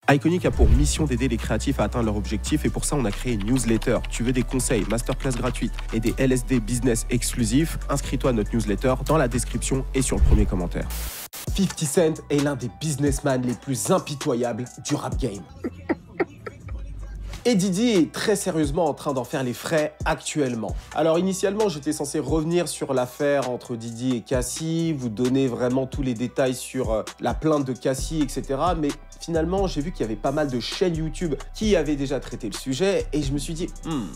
Iconic a pour mission d'aider les créatifs à atteindre leurs objectifs et pour ça on a créé une newsletter. Tu veux des conseils, masterclass gratuites et des LSD business exclusifs? Inscris-toi à notre newsletter dans la description et sur le premier commentaire. 50 Cent est l'un des businessmen les plus impitoyables du rap game. Et Diddy est très sérieusement en train d'en faire les frais actuellement. Alors initialement, j'étais censé revenir sur l'affaire entre Diddy et Cassie, vous donner vraiment tous les détails sur la plainte de Cassie, etc. Mais finalement, j'ai vu qu'il y avait pas mal de chaînes YouTube qui avaient déjà traité le sujet et je me suis dit,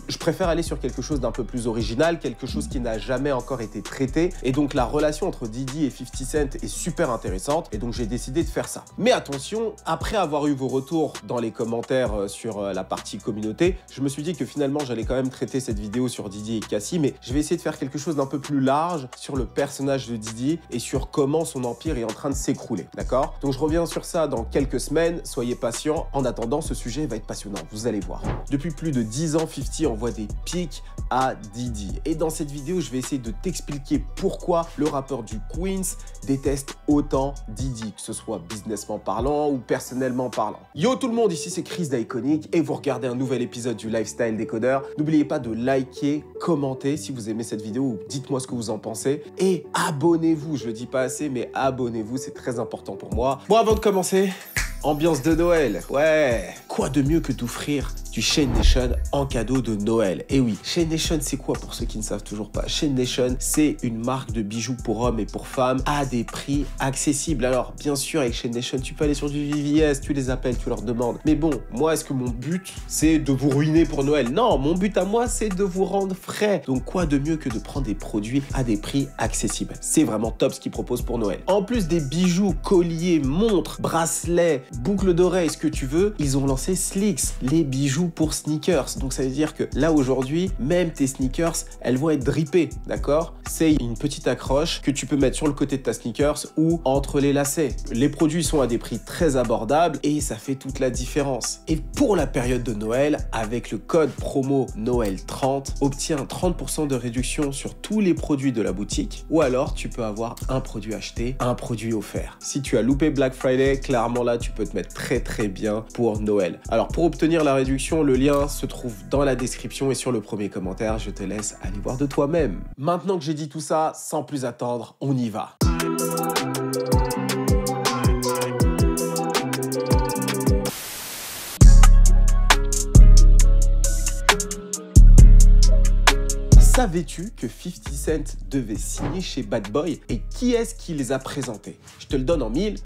je préfère aller sur quelque chose d'un peu plus original, quelque chose qui n'a jamais encore été traité. Et donc la relation entre Diddy et 50 Cent est super intéressante et donc j'ai décidé de faire ça. Mais attention, après avoir eu vos retours dans les commentaires sur la partie communauté, je me suis dit que finalement j'allais quand même traiter cette vidéo sur Diddy et Cassie, mais je vais essayer de faire quelque chose d'un peu plus large sur le personnage de Diddy et sur comment son empire est en train de s'écrouler, d'accord? Donc je reviens sur ça dans quelques semaines, soyez patients. En attendant, ce sujet va être passionnant, vous allez voir. Depuis plus de 10 ans, 50 envoie des pics à Diddy. Et dans cette vidéo, je vais essayer de t'expliquer pourquoi le rappeur du Queens déteste autant Diddy, que ce soit businessment parlant ou personnellement parlant. Yo tout le monde, ici c'est Chris d'Iconic et vous regardez un nouvel épisode du Lifestyle Décodeur. N'oubliez pas de liker, commenter si vous aimez cette vidéo ou dites-moi ce que vous en pensez. Et abonnez-vous, je le dis pas assez, mais abonnez-vous, c'est très important pour moi. Bon, avant de commencer, ambiance de Noël, ouais. Quoi de mieux que d'offrir du Chain Nation en cadeau de Noël? Et oui, Chain Nation, c'est quoi pour ceux qui ne savent toujours pas? Chain Nation, c'est une marque de bijoux pour hommes et pour femmes à des prix accessibles. Alors, bien sûr, avec Chain Nation, tu peux aller sur du VVS, tu les appelles, tu leur demandes. Mais bon, moi, est-ce que mon but, c'est de vous ruiner pour Noël? Non, mon but à moi, c'est de vous rendre frais. Donc, quoi de mieux que de prendre des produits à des prix accessibles? C'est vraiment top ce qu'ils proposent pour Noël. En plus des bijoux, colliers, montres, bracelets, boucles d'oreilles, ce que tu veux, ils ont lancé Slicks, les bijoux pour sneakers. Donc ça veut dire que là aujourd'hui, même tes sneakers, elles vont être drippées, d'accord? C'est une petite accroche que tu peux mettre sur le côté de ta sneakers ou entre les lacets. Les produits sont à des prix très abordables et ça fait toute la différence. Et pour la période de Noël, avec le code promo Noël30, obtiens 30% de réduction sur tous les produits de la boutique ou alors tu peux avoir un produit acheté, un produit offert. Si tu as loupé Black Friday, clairement là, tu peux te mettre très bien pour Noël. Alors pour obtenir la réduction, le lien se trouve dans la description et sur le premier commentaire. Je te laisse aller voir de toi-même. Maintenant que j'ai dit tout ça, sans plus attendre, on y va. Savais-tu que 50 Cent devait signer chez Bad Boy et qui est-ce qui les a présentés? Je te le donne en 1000.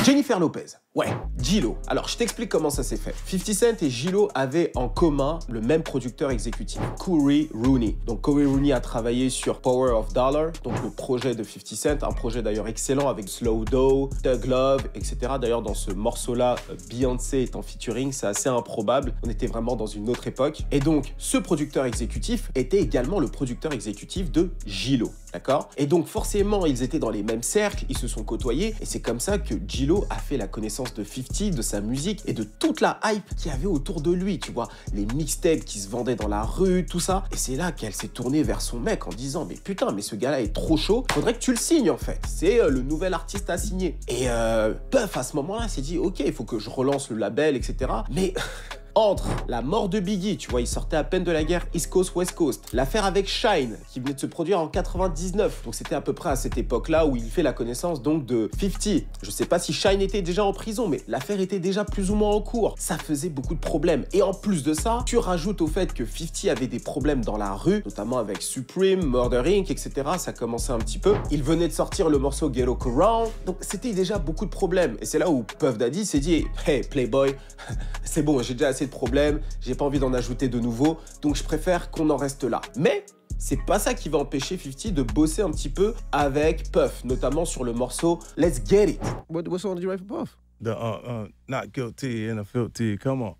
Jennifer Lopez. Ouais, J-Lo. Alors, je t'explique comment ça s'est fait. 50 Cent et J-Lo avaient en commun le même producteur exécutif, Cory Rooney. Donc, Cory Rooney a travaillé sur Power of Dollar, donc le projet de 50 Cent, un projet d'ailleurs excellent avec Slow Dough, Thug Love, etc. D'ailleurs, dans ce morceau-là, Beyoncé est en featuring, c'est assez improbable. On était vraiment dans une autre époque. Et donc, ce producteur exécutif était également le producteur exécutif de J-Lo, d'accord? Et donc, forcément, ils étaient dans les mêmes cercles, ils se sont côtoyés, et c'est comme ça que J-Lo a fait la connaissance de 50, de sa musique et de toute la hype qu'il y avait autour de lui, tu vois, les mixtapes qui se vendaient dans la rue, tout ça. Et c'est là qu'elle s'est tournée vers son mec en disant, mais putain, mais ce gars-là est trop chaud, faudrait que tu le signes en fait. C'est le nouvel artiste à signer. Et Puff à ce moment-là s'est dit, ok, il faut que je relance le label, etc. Mais entre la mort de Biggie, tu vois, il sortait à peine de la guerre East Coast, West Coast, l'affaire avec Shyne, qui venait de se produire en 99, donc c'était à peu près à cette époque-là où il fait la connaissance donc de 50. Je sais pas si Shyne était déjà en prison, mais l'affaire était déjà plus ou moins en cours. Ça faisait beaucoup de problèmes. Et en plus de ça, tu rajoutes au fait que 50 avait des problèmes dans la rue, notamment avec Supreme, Murder Inc., etc. Ça commençait un petit peu. Il venait de sortir le morceau Get Around, donc c'était déjà beaucoup de problèmes. Et c'est là où Puff Daddy s'est dit, hey Playboy, c'est bon, j'ai déjà assez de problèmes, j'ai pas envie d'en ajouter de nouveaux, donc je préfère qu'on en reste là. Mais c'est pas ça qui va empêcher 50 de bosser un petit peu avec Puff, notamment sur le morceau Let's Get It. What song did you write for Puff? The not guilty and a filthy. Come on.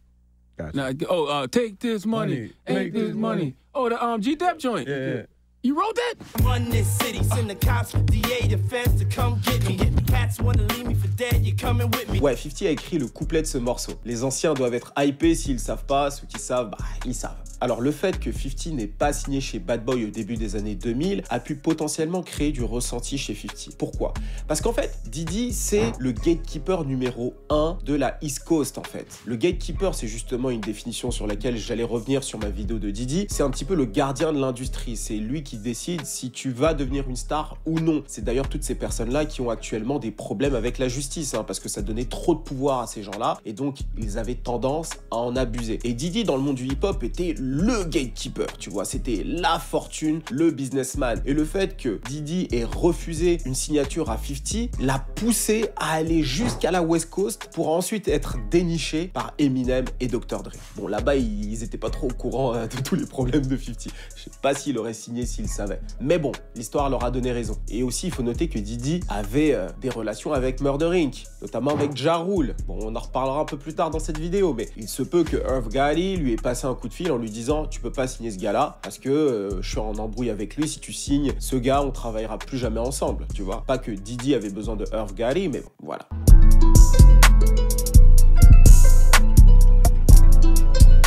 Gotcha. Take this money, ain't this money. Oh, the G-Dep joint. Yeah. You wrote that? Run this city, send the cops, DA, the feds to come get me. Cats wanna leave me for dead, you coming with me. Ouais, 50 a écrit le couplet de ce morceau. Les anciens doivent être hypés s'ils savent pas, ceux qui savent, bah, ils savent. Alors le fait que 50 n'ait pas signé chez Bad Boy au début des années 2000 a pu potentiellement créer du ressenti chez 50. Pourquoi? Parce qu'en fait, Diddy, c'est le gatekeeper numéro 1 de la East Coast en fait. Le gatekeeper, c'est justement une définition sur laquelle j'allais revenir sur ma vidéo de Diddy. C'est un petit peu le gardien de l'industrie. C'est lui qui décide si tu vas devenir une star ou non. C'est d'ailleurs toutes ces personnes-là qui ont actuellement des problèmes avec la justice, hein, parce que ça donnait trop de pouvoir à ces gens-là et donc ils avaient tendance à en abuser. Et Diddy, dans le monde du hip-hop, était le gatekeeper, tu vois. C'était la fortune, le businessman. Et le fait que Diddy ait refusé une signature à 50 l'a poussé à aller jusqu'à la West Coast pour ensuite être déniché par Eminem et Dr. Dre. Bon, là-bas, ils étaient pas trop au courant de tous les problèmes de 50. Je sais pas s'il aurait signé s'il savait. Mais bon, l'histoire leur a donné raison. Et aussi, il faut noter que Diddy avait des relations avec Murder Inc., notamment avec Ja Rule. Bon, on en reparlera un peu plus tard dans cette vidéo, mais il se peut que Irv Gotti lui ait passé un coup de fil en lui disant « Tu peux pas signer ce gars-là parce que je suis en embrouille avec lui. Si tu signes ce gars, on travaillera plus jamais ensemble. » Tu vois, pas que Diddy avait besoin de Irv Gotti, mais bon, voilà.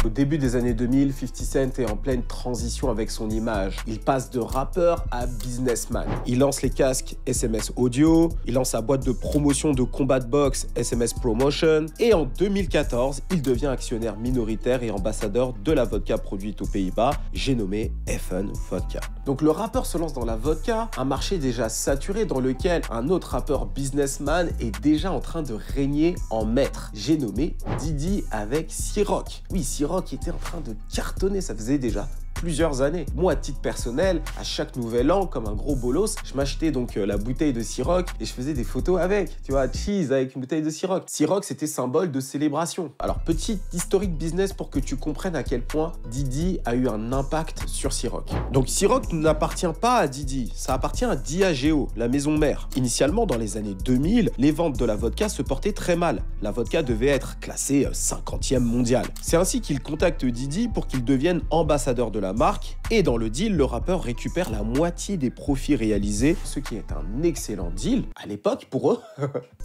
Au début des années 2000, 50 Cent est en pleine transition avec son image. Il passe de rappeur à businessman. Il lance les casques SMS Audio, il lance sa boîte de promotion de combat de boxe SMS Promotion, et en 2014, il devient actionnaire minoritaire et ambassadeur de la vodka produite aux Pays-Bas, j'ai nommé FN Vodka. Donc le rappeur se lance dans la vodka, un marché déjà saturé dans lequel un autre rappeur businessman est déjà en train de régner en maître. J'ai nommé Diddy avec Ciroc. Oui, Ciroc qui était en train de cartonner, ça faisait déjà plusieurs années. Moi, à titre personnel, à chaque nouvel an, comme un gros bolos, je m'achetais donc la bouteille de Ciroc et je faisais des photos avec. Tu vois, cheese avec une bouteille de Ciroc. Ciroc, c'était symbole de célébration. Alors, petit historique business pour que tu comprennes à quel point Diddy a eu un impact sur Ciroc. Donc, Ciroc n'appartient pas à Diddy, ça appartient à Diageo, la maison mère. Initialement, dans les années 2000, les ventes de la vodka se portaient très mal. La vodka devait être classée 50e mondiale. C'est ainsi qu'il contacte Diddy pour qu'il devienne ambassadeur de la marque, et dans le deal, le rappeur récupère la moitié des profits réalisés, ce qui est un excellent deal à l'époque pour eux.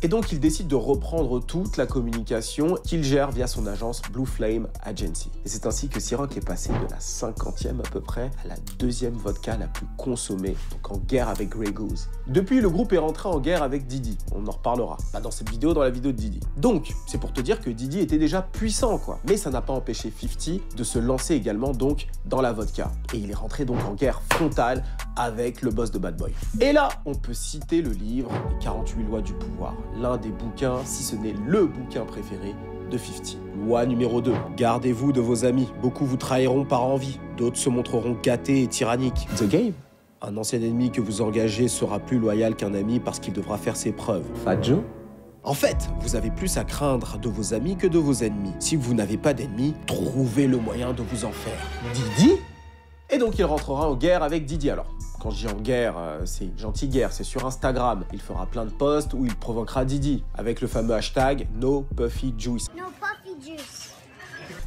Et donc il décide de reprendre toute la communication qu'il gère via son agence Blue Flame Agency. Et c'est ainsi que Ciroc est passé de la 50e à peu près à la 2e vodka la plus consommée, donc en guerre avec Grey Goose. Depuis, le groupe est rentré en guerre avec Diddy, on en reparlera, pas dans cette vidéo, dans la vidéo de Diddy. Donc c'est pour te dire que Diddy était déjà puissant quoi, mais ça n'a pas empêché 50 de se lancer également donc dans la vodka. Et il est rentré donc en guerre frontale avec le boss de Bad Boy. Et là, on peut citer le livre Les 48 lois du pouvoir, l'un des bouquins, si ce n'est le bouquin préféré de 50. Loi numéro 2, gardez-vous de vos amis. Beaucoup vous trahiront par envie, d'autres se montreront gâtés et tyranniques. The game. Un ancien ennemi que vous engagez sera plus loyal qu'un ami parce qu'il devra faire ses preuves. Fat Joe. En fait, vous avez plus à craindre de vos amis que de vos ennemis. Si vous n'avez pas d'ennemis, trouvez le moyen de vous en faire. Diddy? Et donc il rentrera en guerre avec Diddy. Alors, quand je dis en guerre, c'est une gentille guerre, c'est sur Instagram. Il fera plein de posts où il provoquera Diddy, avec le fameux hashtag #NoPuffyJuice. No puffy juice.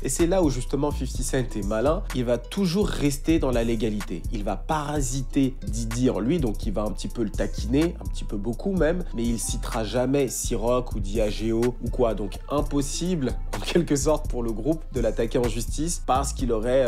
Et c'est là où justement 50 Cent est malin, il va toujours rester dans la légalité. Il va parasiter Diddy en lui, donc il va un petit peu le taquiner, un petit peu beaucoup même, mais il citera jamais Ciroc ou Diageo ou quoi. Donc impossible, en quelque sorte, pour le groupe de l'attaquer en justice parce qu'il aurait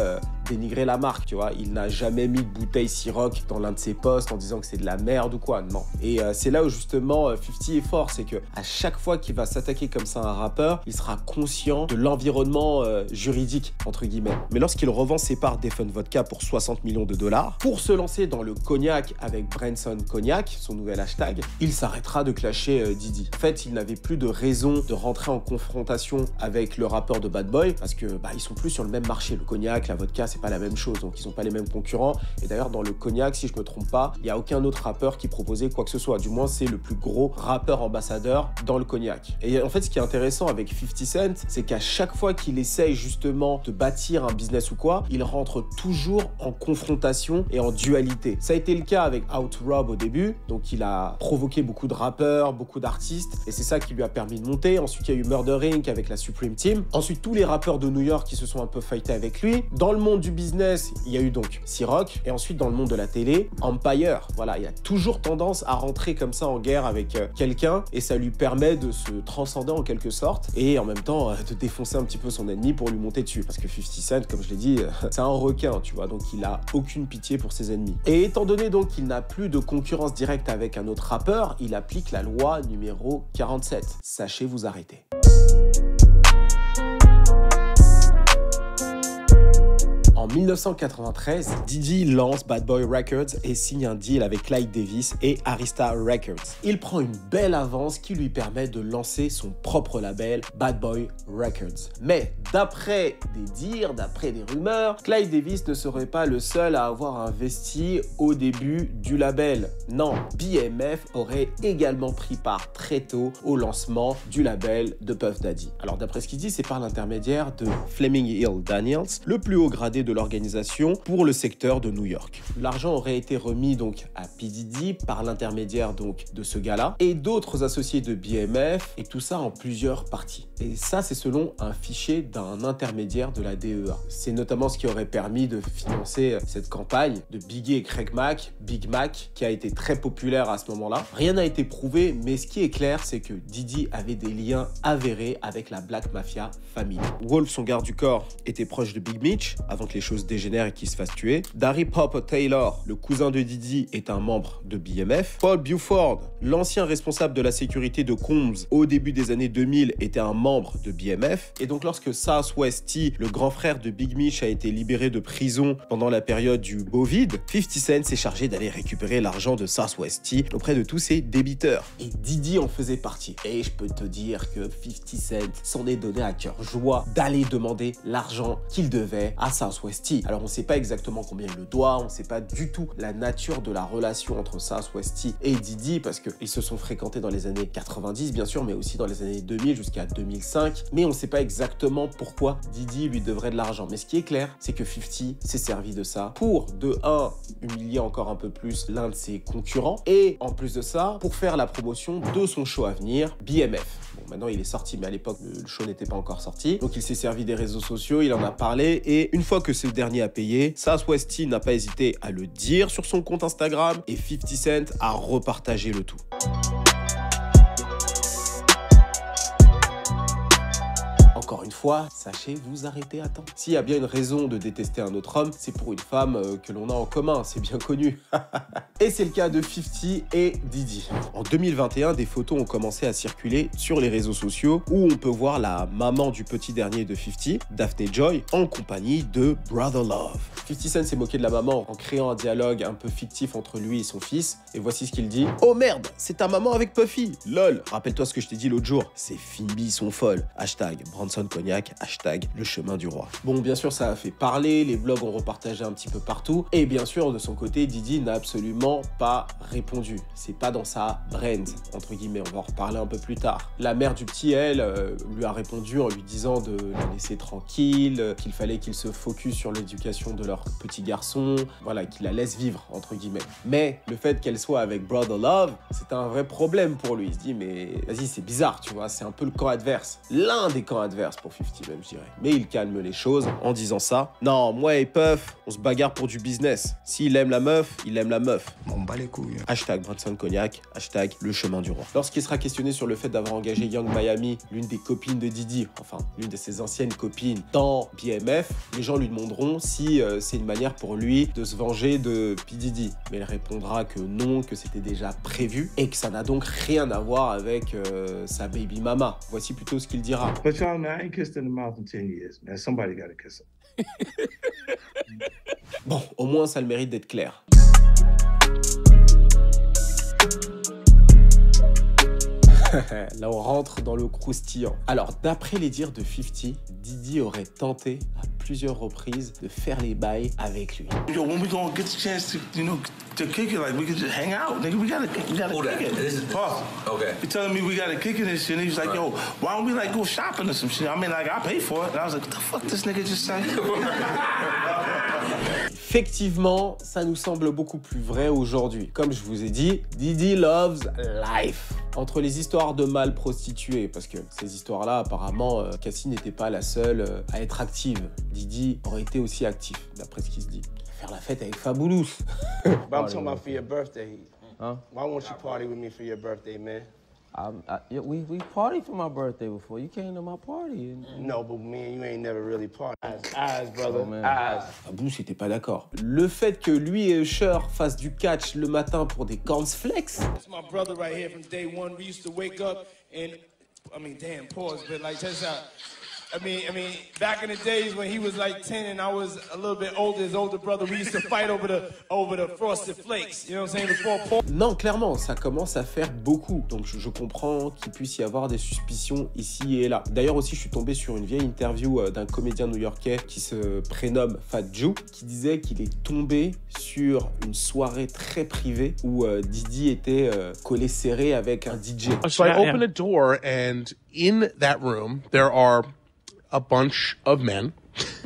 dénigré la marque, tu vois. Il n'a jamais mis de bouteille Ciroc dans l'un de ses posts en disant que c'est de la merde ou quoi, non. Et c'est là où justement 50 est fort, c'est que à chaque fois qu'il va s'attaquer comme ça à un rappeur, il sera conscient de l'environnement juridique, entre guillemets. Mais lorsqu'il revend ses parts d'Effen Vodka pour 60 millions de dollars, pour se lancer dans le cognac avec Branson Cognac, son nouvel hashtag, il s'arrêtera de clasher Diddy. En fait, il n'avait plus de raison de rentrer en confrontation avec le rappeur de Bad Boy, parce que ils sont plus sur le même marché. Le cognac, la vodka, c'est pas la même chose, donc ils n'ont pas les mêmes concurrents. Et d'ailleurs, dans le cognac, si je me trompe pas, il n'y a aucun autre rappeur qui proposait quoi que ce soit. Du moins, c'est le plus gros rappeur ambassadeur dans le cognac. Et en fait, ce qui est intéressant avec 50 Cent, c'est qu'à chaque fois qu'il essaye justement de bâtir un business ou quoi, il rentre toujours en confrontation et en dualité. Ça a été le cas avec Outrob au début, donc il a provoqué beaucoup de rappeurs, beaucoup d'artistes, et c'est ça qui lui a permis de monter. Ensuite, il y a eu Murder Inc. avec la Supreme Team. Ensuite, tous les rappeurs de New York qui se sont un peu fightés avec lui. Dans le monde du business, il y a eu donc Ciroc, et ensuite dans le monde de la télé, Empire. Voilà, il a toujours tendance à rentrer comme ça en guerre avec quelqu'un, et ça lui permet de se transcender en quelque sorte, et en même temps de défoncer un petit peu son ennemi pour lui monter dessus. Parce que 50 Cent, comme je l'ai dit, c'est un requin, tu vois, donc il a aucune pitié pour ses ennemis. Et étant donné donc qu'il n'a plus de concurrence directe avec un autre rappeur, il applique la loi numéro 47. Sachez vous arrêter. En 1993, Diddy lance Bad Boy Records et signe un deal avec Clive Davis et Arista Records. Il prend une belle avance qui lui permet de lancer son propre label Bad Boy Records. Mais d'après des dires, d'après des rumeurs, Clive Davis ne serait pas le seul à avoir investi au début du label. Non, BMF aurait également pris part très tôt au lancement du label de Puff Daddy. Alors d'après ce qu'il dit, c'est par l'intermédiaire de Fleming Hill Daniels, le plus haut gradé de l'organisation pour le secteur de New York. L'argent aurait été remis donc à P. Diddy par l'intermédiaire donc de ce gars-là et d'autres associés de BMF, et tout ça en plusieurs parties. Et ça, c'est selon un fichier d'un intermédiaire de la DEA. C'est notamment ce qui aurait permis de financer cette campagne de Biggie et Craig Mack, Big Mac, qui a été très populaire à ce moment-là. Rien n'a été prouvé, mais ce qui est clair, c'est que Diddy avait des liens avérés avec la Black Mafia Family. Wolf, son garde du corps, était proche de Big Mitch avant que les choses dégénèrent et qu'il se fasse tuer. Darry Pop Taylor, le cousin de Diddy, est un membre de BMF. Paul Buford, l'ancien responsable de la sécurité de Combs au début des années 2000, était un membre de BMF. Et donc lorsque Southwest T, le grand frère de Big Mitch, a été libéré de prison pendant la période du Bovid, 50 Cent s'est chargé d'aller récupérer l'argent de Southwest T auprès de tous ses débiteurs. Et Diddy en faisait partie. Et je peux te dire que 50 Cent s'en est donné à cœur joie d'aller demander l'argent qu'il devait à Southwest T. Alors on ne sait pas exactement combien il le doit, on ne sait pas du tout la nature de la relation entre Southwest T et Diddy, parce qu'ils se sont fréquentés dans les années 90 bien sûr, mais aussi dans les années 2000 jusqu'à 2005, mais on ne sait pas exactement pourquoi Diddy lui devrait de l'argent. Mais ce qui est clair, c'est que 50 s'est servi de ça pour, de 1, humilier encore un peu plus l'un de ses concurrents, et en plus de ça, pour faire la promotion de son show à venir, BMF. Bon, maintenant il est sorti, mais à l'époque le show n'était pas encore sorti, donc il s'est servi des réseaux sociaux, il en a parlé, et une fois que ce dernier a payé, Southwest T n'a pas hésité à le dire sur son compte Instagram, et 50 Cent a repartagé le tout. Encore une fois, sachez vous arrêter à temps. S'il y a bien une raison de détester un autre homme, c'est pour une femme que l'on a en commun, c'est bien connu. Et c'est le cas de 50 et Diddy. En 2021, des photos ont commencé à circuler sur les réseaux sociaux où on peut voir la maman du petit dernier de 50, Daphne Joy, en compagnie de Brother Love. 50 Cent s'est moqué de la maman en créant un dialogue un peu fictif entre lui et son fils. Et voici ce qu'il dit. « Oh merde, c'est ta maman avec Puffy. Lol, rappelle-toi ce que je t'ai dit l'autre jour. Ces filles sont folles. Hashtag Branson Cognac, hashtag le chemin du roi. » Bon, bien sûr, ça a fait parler, les blogs ont repartagé un petit peu partout. Et bien sûr, de son côté, Diddy n'a absolument pas répondu. C'est pas dans sa brand, entre guillemets. On va en reparler un peu plus tard. La mère du petit, elle, lui a répondu en lui disant de la laisser tranquille, qu'il fallait qu'il se focus sur l'éducation de leur petit garçon, voilà, qu'il la laisse vivre, entre guillemets. Mais le fait qu'elle soit avec Brother Love, c'est un vrai problème pour lui. Il se dit, mais vas-y, c'est bizarre, tu vois, c'est un peu le camp adverse. L'un des camps adverses pour 50 même, je dirais. Mais il calme les choses en disant ça. Non, moi et Puff, on se bagarre pour du business. S'il aime la meuf, il aime la meuf. On bat les couilles. Hashtag Branson Cognac, hashtag le chemin du roi. Lorsqu'il sera questionné sur le fait d'avoir engagé Young Miami, l'une des copines de Diddy, enfin, l'une de ses anciennes copines, dans BMF, les gens lui demanderont si c'est une manière pour lui de se venger de P. Diddy. Mais il répondra que non, que c'était déjà prévu et que ça n'a donc rien à voir avec sa baby mama. Voici plutôt ce qu'il dira. But y'all, man, I ain't kissed in the mouth in 10 years, man. Somebody gotta kiss her. Bon, au moins ça a le mérite d'être clair. Là, on rentre dans le croustillant. Alors, d'après les dires de 50, Diddy aurait tenté à plusieurs reprises de faire les bails avec lui. Yo, when we gonna get the chance to, you know, to kick it, like we could just hang out, nigga. We gotta kick it. This is Puff. okay. He telling me we gotta kick it and shit. And he was like, yo, why don't we like go shopping or some shit? I mean, like I pay for it. And I was like, what the fuck this nigga just say? Effectivement, ça nous semble beaucoup plus vrai aujourd'hui. Comme je vous ai dit, Diddy loves life. Entre les histoires de mâles prostituées, parce que ces histoires-là, apparemment, Cassie n'était pas la seule à être active. Diddy aurait été aussi actif, d'après ce qui se dit. Faire la fête avec Fabulous. But I'm talking about for your birthday. Huh? Why won't you party with me for your birthday, man? We partied for my birthday before. You came to my party. No, but man, you ain't never really partied. Eyes, brother. Oh, Eyes. Bush n'était pas d'accord. Le fait que lui et Usher fassent du catch le matin pour des cornflakes. That's my brother right here from day one. We used to wake up and, damn, pause, but like, just I mean, back in the days when he was like 10 and I was a little bit older, his older brother, we used to fight over the frosted flakes. You know what I'm saying? Before Paul. Non, clairement, ça commence à faire beaucoup. Donc je comprends qu'il puisse y avoir des suspicions ici et là. D'ailleurs aussi, je suis tombé sur une vieille interview d'un comédien new-yorkais qui se prénomme Fat Joe, qui disait qu'il est tombé sur une soirée très privée où Diddy était collé serré avec un DJ. So I open a door and in that room there are a bunch of men,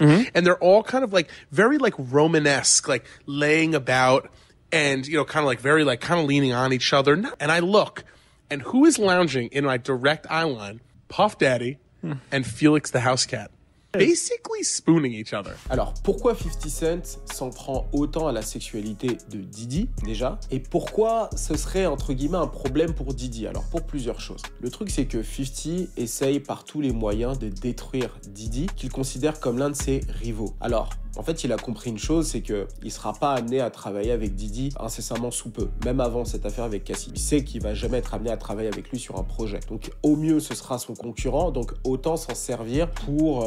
and they're all kind of like very like Romanesque, like laying about and, you know, kind of like very like kind of leaning on each other. And I look, and who is lounging in my direct eye line? Puff Daddy and Felix the House Cat. Basically spooning each other. Alors, pourquoi 50 Cent s'en prend autant à la sexualité de Diddy, déjà? Et pourquoi ce serait, entre guillemets, un problème pour Diddy? Alors, pour plusieurs choses. Le truc, c'est que 50 essaye par tous les moyens de détruire Diddy, qu'il considère comme l'un de ses rivaux. Alors, en fait, il a compris une chose, c'est qu'il ne sera pas amené à travailler avec Diddy incessamment sous peu, même avant cette affaire avec Cassie. Il sait qu'il ne va jamais être amené à travailler avec lui sur un projet. Donc, au mieux, ce sera son concurrent, donc autant s'en servir pour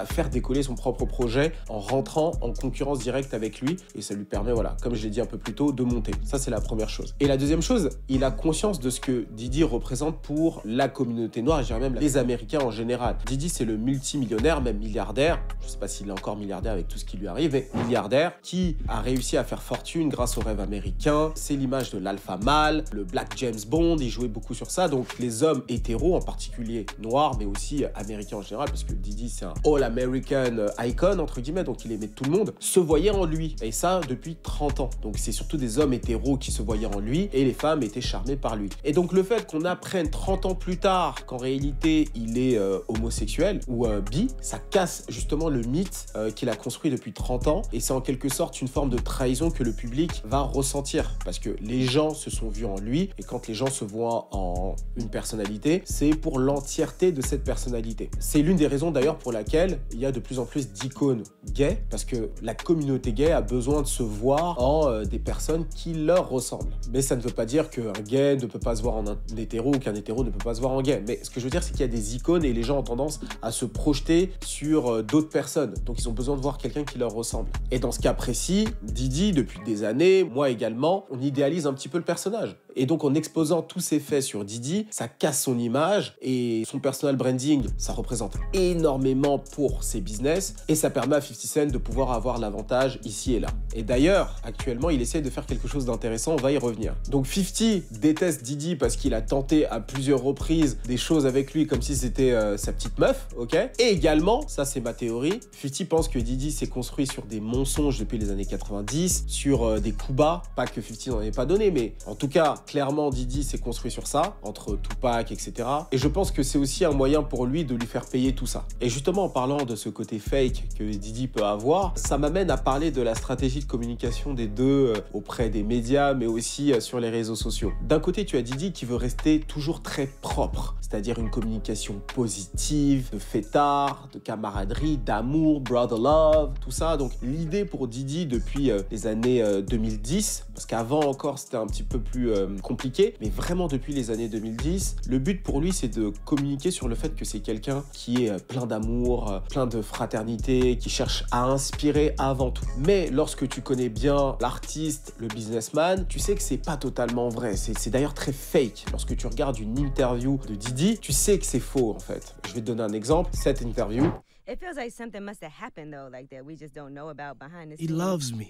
faire décoller son propre projet en rentrant en concurrence directe avec lui. Et ça lui permet, voilà, comme je l'ai dit un peu plus tôt, de monter. Ça, c'est la première chose. Et la deuxième chose, il a conscience de ce que Diddy représente pour la communauté noire, et je dirais même les Américains en général. Diddy, c'est le multimillionnaire, même milliardaire. Je ne sais pas s'il est encore milliardaire avec tout ce qui lui arrive, mais milliardaire qui a réussi à faire fortune grâce au rêve américain. C'est l'image de l'alpha mâle, le Black James Bond, il jouait beaucoup sur ça. Donc les hommes hétéros, en particulier noirs, mais aussi américains en général, parce que Diddy c'est un all-American icon, entre guillemets, donc il aimait tout le monde, se voyaient en lui. Et ça depuis 30 ans. Donc c'est surtout des hommes hétéros qui se voyaient en lui et les femmes étaient charmées par lui. Et donc le fait qu'on apprenne 30 ans plus tard qu'en réalité il est homosexuel ou bi, ça casse justement le mythe qu'il a construit depuis 30 ans, et c'est en quelque sorte une forme de trahison que le public va ressentir, parce que les gens se sont vus en lui, et quand les gens se voient en une personnalité, c'est pour l'entièreté de cette personnalité. C'est l'une des raisons d'ailleurs pour laquelle il y a de plus en plus d'icônes gays, parce que la communauté gay a besoin de se voir en des personnes qui leur ressemblent. Mais ça ne veut pas dire qu'un gay ne peut pas se voir en un hétéro, ou qu'un hétéro ne peut pas se voir en gay. Mais ce que je veux dire, c'est qu'il y a des icônes, et les gens ont tendance à se projeter sur d'autres personnes, donc ils ont besoin de voir quelqu'un qui leur ressemble. Et dans ce cas précis, Diddy, depuis des années, moi également, on idéalise un petit peu le personnage. Et donc en exposant tous ces faits sur Diddy, ça casse son image, et son personal branding, ça représente énormément pour ses business, et ça permet à 50 Cent de pouvoir avoir l'avantage ici et là. Et d'ailleurs, actuellement, il essaie de faire quelque chose d'intéressant, on va y revenir. Donc 50 déteste Diddy parce qu'il a tenté à plusieurs reprises des choses avec lui comme si c'était sa petite meuf, ok? Et également, ça c'est ma théorie, 50 pense que Diddy s'est construit sur des mensonges depuis les années 90, sur des coups bas, pas que 50 n'en avait pas donné, mais en tout cas, clairement, Diddy s'est construit sur ça, entre Tupac, etc. Et je pense que c'est aussi un moyen pour lui de lui faire payer tout ça. Et justement, en parlant de ce côté fake que Diddy peut avoir, ça m'amène à parler de la stratégie de communication des deux auprès des médias, mais aussi sur les réseaux sociaux. D'un côté, tu as Diddy qui veut rester toujours très propre, c'est-à-dire une communication positive, de fêtard, de camaraderie, d'amour, brother love, tout ça. Donc l'idée pour Diddy depuis les années 2010, parce qu'avant encore c'était un petit peu plus compliqué, mais vraiment depuis les années 2010, le but pour lui c'est de communiquer sur le fait que c'est quelqu'un qui est plein d'amour, plein de fraternité, qui cherche à inspirer avant tout. Mais lorsque tu connais bien l'artiste, le businessman, tu sais que c'est pas totalement vrai. C'est d'ailleurs très fake. Lorsque tu regardes une interview de Diddy, tu sais que c'est faux en fait. Je vais te donner un exemple. Cette interview. It feels like something must have happened though, like that we just don't know about behind the He scenes. loves me.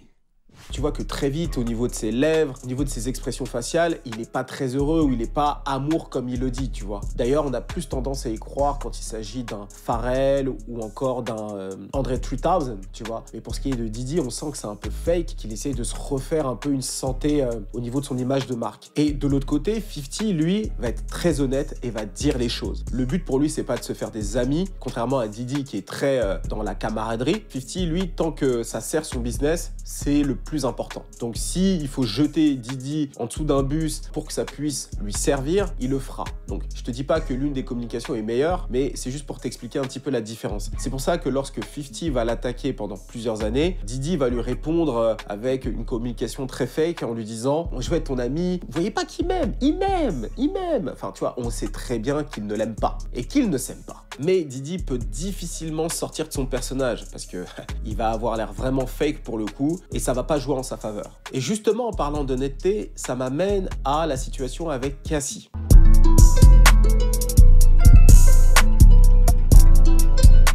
Tu vois que très vite, au niveau de ses lèvres, au niveau de ses expressions faciales, il n'est pas très heureux ou il n'est pas amour comme il le dit, tu vois. D'ailleurs, on a plus tendance à y croire quand il s'agit d'un Pharrell ou encore d'un Andre 3000, tu vois. Mais pour ce qui est de Diddy, on sent que c'est un peu fake, qu'il essaye de se refaire un peu une santé au niveau de son image de marque. Et de l'autre côté, 50, lui, va être très honnête et va dire les choses. Le but pour lui, c'est pas de se faire des amis, contrairement à Diddy qui est très dans la camaraderie. 50, lui, tant que ça sert son business, c'est le plus important. Donc si il faut jeter Didi en dessous d'un bus pour que ça puisse lui servir, il le fera. Donc je te dis pas que l'une des communications est meilleure, mais c'est juste pour t'expliquer un petit peu la différence. C'est pour ça que lorsque 50 va l'attaquer pendant plusieurs années, Didi va lui répondre avec une communication très fake en lui disant « Je veux être ton ami, vous voyez pas qu'il m'aime, il m'aime. » Enfin tu vois, on sait très bien qu'il ne l'aime pas et qu'il ne s'aime pas. Mais Didi peut difficilement sortir de son personnage parce que il va avoir l'air vraiment fake pour le coup et ça va pas jouer en sa faveur. Et justement en parlant d'honnêteté, ça m'amène à la situation avec Cassie.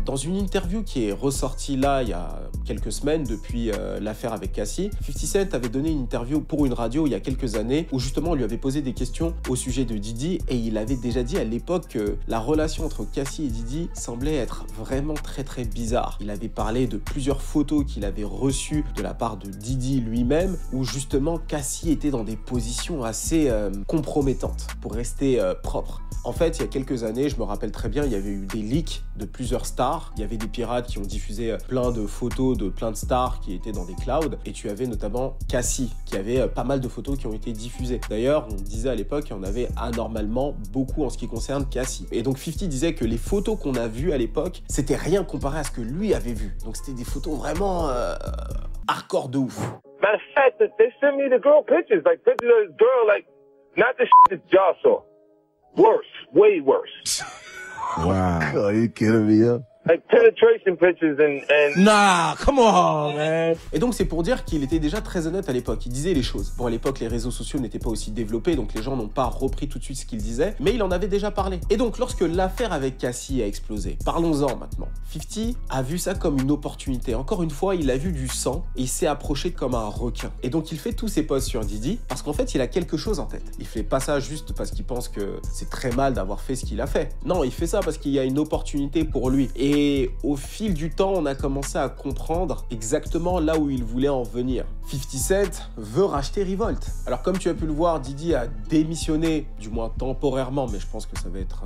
Dans une interview qui est ressortie là il y a quelques semaines depuis l'affaire avec Cassie, 50 Cent avait donné une interview pour une radio il y a quelques années où justement on lui avait posé des questions au sujet de Didi et il avait déjà dit à l'époque que la relation entre Cassie et Didi semblait être vraiment très bizarre. Il avait parlé de plusieurs photos qu'il avait reçues de la part de Didi lui-même où justement Cassie était dans des positions assez compromettantes pour rester propre. En fait, il y a quelques années, je me rappelle très bien, il y avait eu des leaks de plusieurs stars. Il y avait des pirates qui ont diffusé plein de photos de plein de stars qui étaient dans des clouds. Et tu avais notamment Cassie, qui avait pas mal de photos qui ont été diffusées. D'ailleurs, on disait à l'époque qu'il y en avait anormalement beaucoup en ce qui concerne Cassie. Et donc 50 disait que les photos qu'on a vues à l'époque, c'était rien comparé à ce que lui avait vu. Donc c'était des photos vraiment hardcore de ouf. Matter of fact, they sent me the girl pictures of the girl, like, not the shit that y'all saw. Worse, way worse. Wow. Oh, you kidding me, yo? Like penetration pictures and... Nah, come on, man. Et donc c'est pour dire qu'il était déjà très honnête à l'époque, il disait les choses. Bon à l'époque les réseaux sociaux n'étaient pas aussi développés donc les gens n'ont pas repris tout de suite ce qu'il disait, mais il en avait déjà parlé. Et donc lorsque l'affaire avec Cassie a explosé, parlons-en maintenant. 50 a vu ça comme une opportunité. Encore une fois, il a vu du sang et il s'est approché comme un requin. Et donc il fait tous ses posts sur Didi parce qu'en fait il a quelque chose en tête. Il fait pas ça juste parce qu'il pense que c'est très mal d'avoir fait ce qu'il a fait. Non, il fait ça parce qu'il y a une opportunité pour lui. Et au fil du temps, on a commencé à comprendre exactement là où il voulait en venir. 50 Cent veut racheter Revolt. Alors comme tu as pu le voir, Didi a démissionné, du moins temporairement, mais je pense que ça va être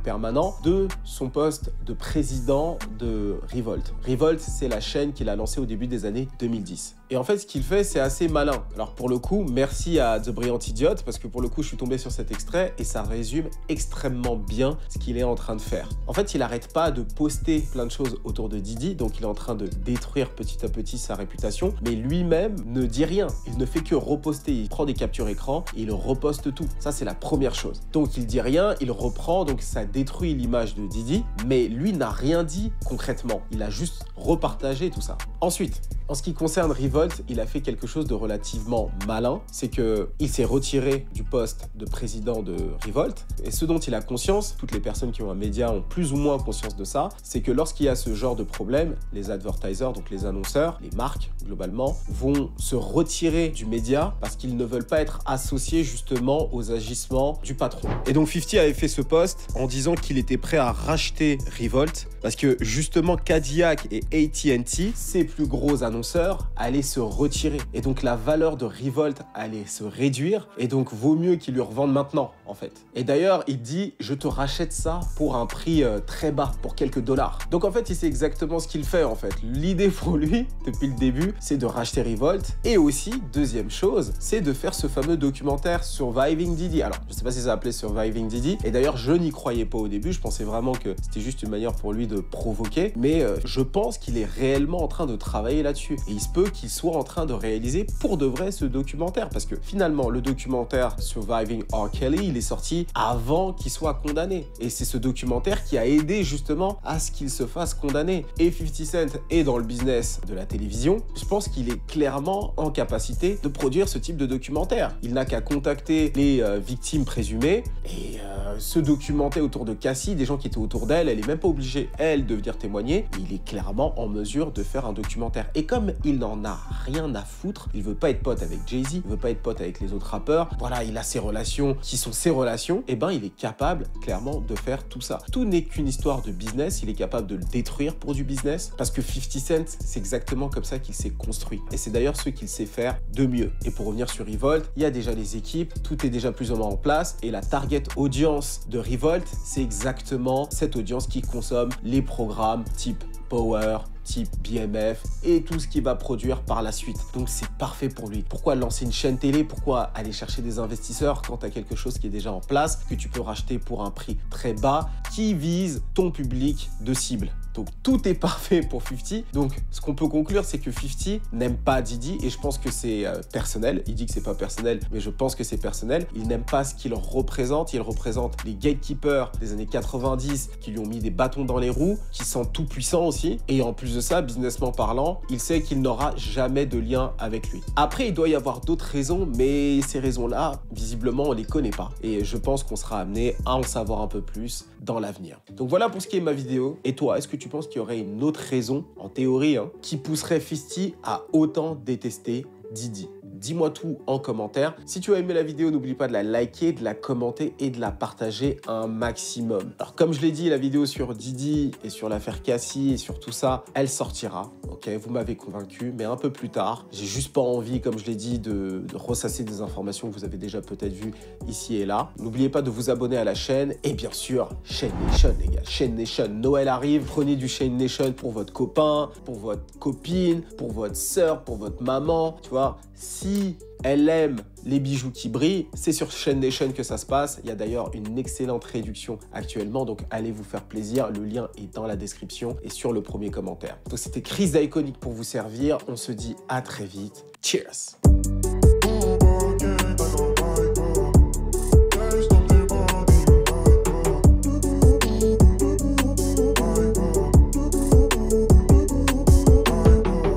permanent, de son poste de président de Revolt. Revolt, c'est la chaîne qu'il a lancée au début des années 2010. Et en fait, ce qu'il fait, c'est assez malin. Alors pour le coup, merci à The Brilliant Idiot, parce que pour le coup, je suis tombé sur cet extrait et ça résume extrêmement bien ce qu'il est en train de faire. En fait, il n'arrête pas de poster plein de choses autour de Didi, donc il est en train de détruire petit à petit sa réputation, mais lui-même ne dit rien. Il ne fait que reposter, il prend des captures écran et il reposte tout. Ça, c'est la première chose. Donc il dit rien, il reprend, donc ça détruit l'image de Didi, mais lui n'a rien dit concrètement. Il a juste repartagé tout ça. Ensuite, en ce qui concerne Revolt, il a fait quelque chose de relativement malin, c'est qu'il s'est retiré du poste de président de Revolt, et ce dont il a conscience, toutes les personnes qui ont un média ont plus ou moins conscience de ça, c'est que lorsqu'il y a ce genre de problème, les advertisers, donc les annonceurs, les marques globalement, vont se retirer du média parce qu'ils ne veulent pas être associés justement aux agissements du patron. Et donc 50 avait fait ce post en disant qu'il était prêt à racheter Revolt parce que justement Cadillac et AT&T, ses plus gros annonceurs, allaient se retirer. Et donc la valeur de Revolt allait se réduire et donc vaut mieux qu'ils lui revendent maintenant en fait. Et d'ailleurs, il dit « je te rachète ça pour un prix très bas, pour quelques dollars ». Donc en fait, il sait exactement ce qu'il fait en fait. L'idée pour lui, depuis le début, c'est de racheter Revolt. Et aussi, deuxième chose, c'est de faire ce fameux documentaire Surviving Didi. Alors, je sais pas si ça s'appelait Surviving Didi. Et d'ailleurs, je n'y croyais pas au début. Je pensais vraiment que c'était juste une manière pour lui de provoquer. Mais je pense qu'il est réellement en train de travailler là-dessus. Et il se peut qu'il soit en train de réaliser pour de vrai ce documentaire. Parce que finalement, le documentaire Surviving R. Kelly, il est sorti avant qu'il soit condamné. Et c'est ce documentaire qui a aidé justement à ce qu'il se fasse condamner. Et 50 Cent est dans le business de la télévision. Je pense qu'il est clairement en capacité de produire ce type de documentaire. Il n'a qu'à contacter les victimes présumées et se documenter autour de Cassie, des gens qui étaient autour d'elle. Elle est même pas obligée, elle, de venir témoigner. Il est clairement en mesure de faire un documentaire. Et comme il n'en a rien à foutre, il veut pas être pote avec Jay-Z, il veut pas être pote avec les autres rappeurs. Voilà, il a ses relations qui sont ses relations. Et ben, il est capable clairement de faire tout ça. Tout n'est qu'une histoire de business. Il est capable de le détruire pour du business parce que 50 Cent, c'est exactement comme ça qu'il s'est construit. Et c'est d'ailleurs ce qu'il sait faire de mieux. Et pour revenir sur Revolt, il y a déjà les équipes, tout est déjà plus ou moins en place et la target audience de Revolt, c'est exactement cette audience qui consomme les programmes type Power, type BMF et tout ce qu'il va produire par la suite. Donc c'est parfait pour lui. Pourquoi lancer une chaîne télé? Pourquoi aller chercher des investisseurs quand tu as quelque chose qui est déjà en place, que tu peux racheter pour un prix très bas, qui vise ton public de cible? Donc tout est parfait pour 50. Donc ce qu'on peut conclure, c'est que 50 n'aime pas Diddy et je pense que c'est personnel. Il dit que c'est pas personnel, mais je pense que c'est personnel. Il n'aime pas ce qu'il représente. Il représente les gatekeepers des années 90 qui lui ont mis des bâtons dans les roues, qui sont tout puissants aussi. Et en plus de ça, businessment parlant, il sait qu'il n'aura jamais de lien avec lui. Après, il doit y avoir d'autres raisons, mais ces raisons-là, visiblement, on les connaît pas. Et je pense qu'on sera amené à en savoir un peu plus dans l'avenir. Donc voilà pour ce qui est de ma vidéo. Et toi, est-ce que tu penses qu'il y aurait une autre raison, en théorie, qui pousserait 50 à autant détester Diddy? Dis-moi tout en commentaire. Si tu as aimé la vidéo, n'oublie pas de la liker, de la commenter et de la partager un maximum. Alors comme je l'ai dit, la vidéo sur Diddy et sur l'affaire Cassie et sur tout ça, elle sortira. Ok, vous m'avez convaincu, mais un peu plus tard. J'ai juste pas envie, comme je l'ai dit, de ressasser des informations que vous avez déjà peut-être vues ici et là. N'oubliez pas de vous abonner à la chaîne et bien sûr, Chain Nation les gars, Chain Nation. Noël arrive, prenez du Chain Nation pour votre copain, pour votre copine, pour votre sœur, pour votre maman, tu vois. Si elle aime les bijoux qui brillent, c'est sur Chain Nation que ça se passe. Il y a d'ailleurs une excellente réduction actuellement, donc allez vous faire plaisir. Le lien est dans la description et sur le premier commentaire. Donc c'était Chris d'Iconic pour vous servir. On se dit à très vite. Cheers!